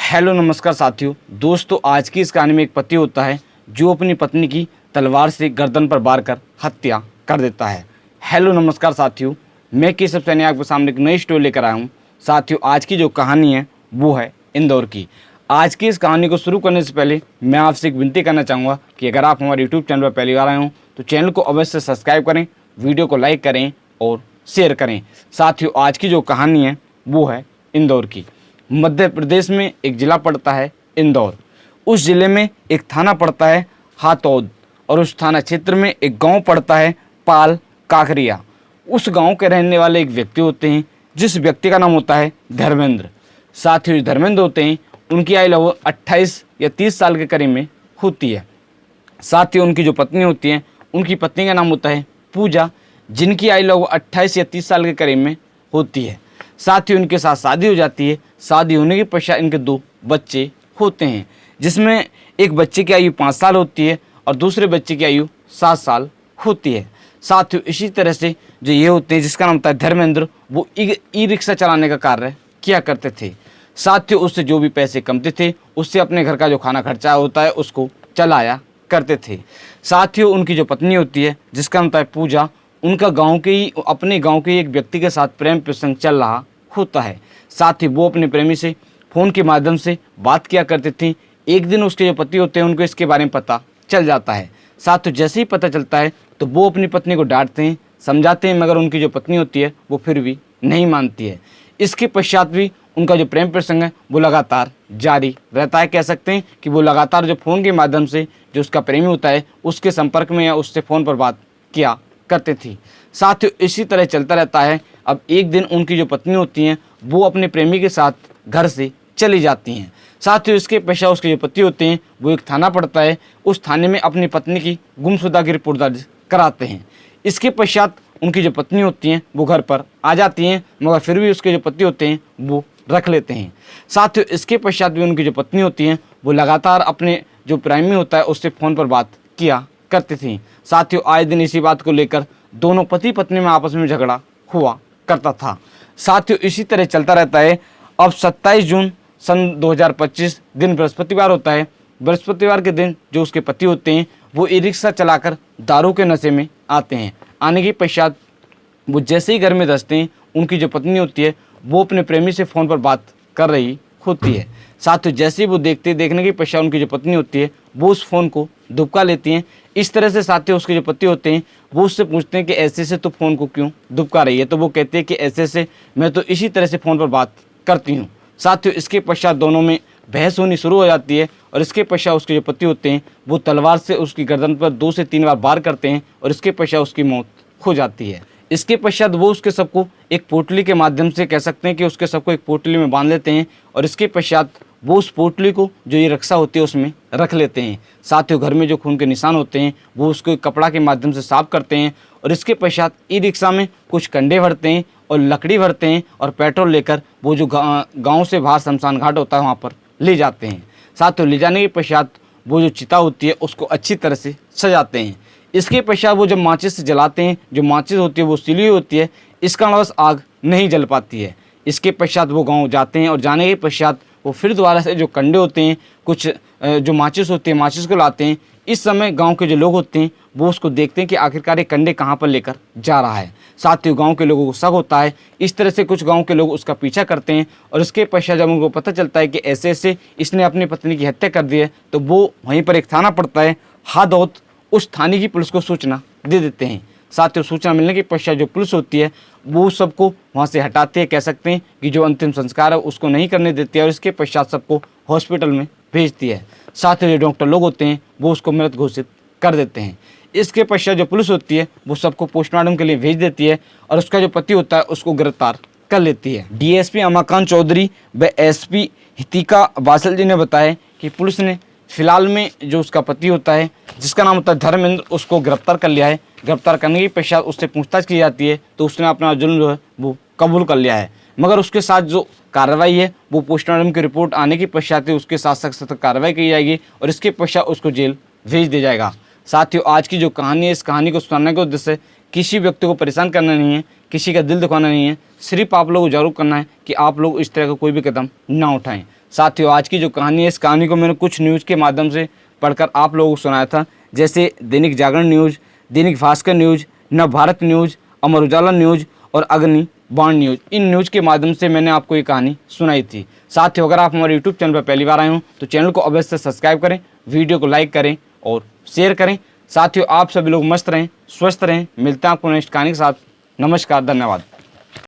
Hello नमस्कार साथियों। दोस्तों, आज की इस कहानी में एक पति होता है जो अपनी पत्नी की तलवार से गर्दन पर वार कर हत्या कर देता है। हेलो नमस्कार साथियों, मैं केशव सैनी आपके सामने एक नई स्टोरी लेकर आया हूँ। साथियों, आज की जो कहानी है वो है इंदौर की। आज की इस कहानी को शुरू करने से पहले मैं आपसे एक विनती करना चाहूँगा कि अगर आप हमारे यूट्यूब चैनल पर पहली बार आए हों तो चैनल को अवश्य सब्सक्राइब करें, वीडियो को लाइक करें और शेयर करें। साथियों, आज की जो कहानी है वो है इंदौर की। मध्य प्रदेश में एक ज़िला पड़ता है इंदौर। उस ज़िले में एक थाना पड़ता है हातौद और उस थाना क्षेत्र में एक गांव पड़ता है पाल काकरिया। उस गांव के रहने वाले एक व्यक्ति होते हैं जिस व्यक्ति का नाम होता है धर्मेंद्र। साथ ही धर्मेंद्र होते हैं, उनकी आयु लगभग 28 या 30 साल के करीब में होती है। साथ ही उनकी जो पत्नी होती है, उनकी पत्नी का नाम होता है पूजा, जिनकी आयु लगभग 28 या 30 साल के करीब में होती है। साथ ही उनके साथ शादी हो जाती है। शादी होने के पश्चात इनके 2 बच्चे होते हैं, जिसमें एक बच्चे की आयु 5 साल होती है और दूसरे बच्चे की आयु 7 साल होती है। साथ ही इसी तरह से जो ये होते हैं, जिसका नाम होता है धर्मेंद्र, वो ई रिक्शा चलाने का कार्य किया करते थे। साथ ही उससे जो भी पैसे कमते थे उससे अपने घर का जो खाना खर्चा होता है उसको चलाया करते थे। साथ ही उनकी जो पत्नी होती है, जिसका नाम होता है पूजा, उनका अपने गांव के एक व्यक्ति के साथ प्रेम प्रसंग चल रहा होता है। साथ ही वो अपने प्रेमी से फ़ोन के माध्यम से बात किया करते थे। एक दिन उसके जो पति होते हैं उनको इसके बारे में पता चल जाता है। साथ ही जैसे ही पता चलता है तो वो अपनी पत्नी को डांटते हैं, समझाते हैं, मगर उनकी जो पत्नी होती है वो फिर भी नहीं मानती है। इसके पश्चात भी उनका जो प्रेम प्रसंग है वो लगातार जारी रहता है। कह सकते हैं कि वो लगातार जो फ़ोन के माध्यम से जो उसका प्रेमी होता है उसके संपर्क में या उससे फ़ोन पर बात किया करते थी। साथ ही इसी तरह चलता रहता है। अब एक दिन उनकी जो पत्नी होती हैं वो अपने प्रेमी के साथ घर से चली जाती हैं। साथ ही इसके पश्चात उसके जो पति होते हैं वो एक थाना पड़ता है, उस थाने में अपनी पत्नी की गुमशुदा की रिपोर्ट दर्ज कराते हैं। इसके पश्चात उनकी जो पत्नी होती हैं वो घर पर आ जाती हैं, मगर फिर भी उसके जो पति होते हैं वो रख लेते हैं। साथ ही इसके पश्चात भी उनकी जो पत्नी होती हैं वो लगातार अपने जो प्रेमी होता है उससे फ़ोन पर बात किया करती थी। साथ ही आए दिन इसी बात को लेकर दोनों पति पत्नी में आपस में झगड़ा हुआ करता था। साथ ही इसी तरह चलता रहता है। अब 27 जून सन 2025 दिन बृहस्पतिवार होता है। बृहस्पतिवार के दिन जो उसके पति होते हैं वो ई रिक्शा चलाकर दारू के नशे में आते हैं। आने के पश्चात वो जैसे ही घर में दसते हैं, उनकी जो पत्नी होती है वो अपने प्रेमी से फ़ोन पर बात कर रही होती है। साथ ही जैसे ही वो देखने के पश्चात उनकी जो पत्नी होती है वो उस फ़ोन को दुबका लेती हैं। इस तरह से साथ ही उसके जो पति होते हैं वो उससे पूछते हैं कि ऐसे से तो फ़ोन को क्यों दुबका रही है, तो वो कहते हैं कि ऐसे से मैं तो इसी तरह से फ़ोन पर बात करती हूँ। साथ ही इसके पश्चात दोनों में बहस होनी शुरू हो जाती है और इसके पश्चात उसके जो पति होते हैं वो तलवार से उसकी गर्दन पर 2 से 3 बार वार करते हैं और इसके पश्चात उसकी मौत हो जाती है। इसके पश्चात वो उसके सबको एक पोटली के माध्यम से, कह सकते हैं कि उसके सबको एक पोटली में बांध लेते हैं और इसके पश्चात वो उस पोटली को जो ये रक्षा होती है उसमें रख लेते हैं। साथ ही घर में जो खून के निशान होते हैं वो उसको कपड़ा के माध्यम से साफ करते हैं और इसके पश्चात ई रिक्शा में कुछ कंडे भरते हैं और लकड़ी भरते हैं और पेट्रोल लेकर वो जो गाँव से बाहर शमशान घाट होता है वहाँ पर ले जाते हैं। साथ ही ले जाने के पश्चात वो जो चिता होती है उसको अच्छी तरह से सजाते हैं। इसके पश्चात वो जब माचिस से जलाते हैं, जो माचिस होती है वो सिली होती है, इस कारणवश आग नहीं जल पाती है। इसके पश्चात वो गांव जाते हैं और जाने के पश्चात वो फिर दोबारा से जो कंडे होते हैं, कुछ जो माचिस होती है, माचिस को लाते हैं। इस समय गांव के जो लोग होते हैं वो उसको देखते हैं कि आखिरकार ये कंडे कहाँ पर लेकर जा रहा है। साथ ही गांव के लोगों को शक होता है। इस तरह से कुछ गांव के लोग उसका पीछा करते हैं और इसके पश्चात जब उनको पता चलता है कि ऐसे ऐसे इसने अपनी पत्नी की हत्या कर दी है, तो वो वहीं पर एक थाना पड़ता है हादौत, उस थाने की पुलिस को सूचना दे देते हैं। साथ ही सूचना मिलने के पश्चात जो पुलिस होती है वो सबको वहाँ से हटाती है। कह सकते हैं कि जो अंतिम संस्कार है उसको नहीं करने देती है और इसके पश्चात सबको हॉस्पिटल में भेजती है। साथ ही जो डॉक्टर लोग होते हैं वो उसको मृत घोषित कर देते हैं। इसके पश्चात जो पुलिस होती है वो सबको पोस्टमार्टम के लिए भेज देती है और उसका जो पति होता है उसको गिरफ्तार कर लेती है। डीएसपी अमाकांत चौधरी व एसपी हितिका वासल जी ने बताया कि पुलिस ने फिलहाल में जो उसका पति होता है, जिसका नाम होता है धर्मेंद्र, उसको गिरफ्तार कर लिया है। गिरफ्तार करने के पश्चात उससे पूछताछ की जाती है तो उसने अपना जुर्म जो है वो कबूल कर लिया है, मगर उसके साथ जो कार्रवाई है वो पोस्टमार्टम की रिपोर्ट आने के पश्चात ही उसके साथ सख्त कार्रवाई की जाएगी और इसके पश्चात उसको जेल भेज दिया जाएगा। साथ ही आज की जो कहानी है, इस कहानी को सुनाने का उद्देश्य किसी व्यक्ति को परेशान करना नहीं है, किसी का दिल दुखाना नहीं है, सिर्फ आप लोगों को जागरूक करना है कि आप लोग इस तरह का कोई भी कदम ना उठाएं। साथियों आज की जो कहानी है, इस कहानी को मैंने कुछ न्यूज़ के माध्यम से पढ़कर आप लोगों को सुनाया था, जैसे Dainik Jagran news, Dainik Bhaskar news, Navbharat news, Amar Ujala news और अग्नि बाण न्यूज़। इन न्यूज़ के माध्यम से मैंने आपको ये कहानी सुनाई थी। साथियों अगर आप हमारे यूट्यूब चैनल पर पहली बार आए हो तो चैनल को अवश्य सब्सक्राइब करें, वीडियो को लाइक करें और शेयर करें। साथियों आप सभी लोग मस्त रहें, स्वस्थ रहें। मिलते हैं आपको नेक्स्ट कहानी के साथ। नमस्कार, धन्यवाद।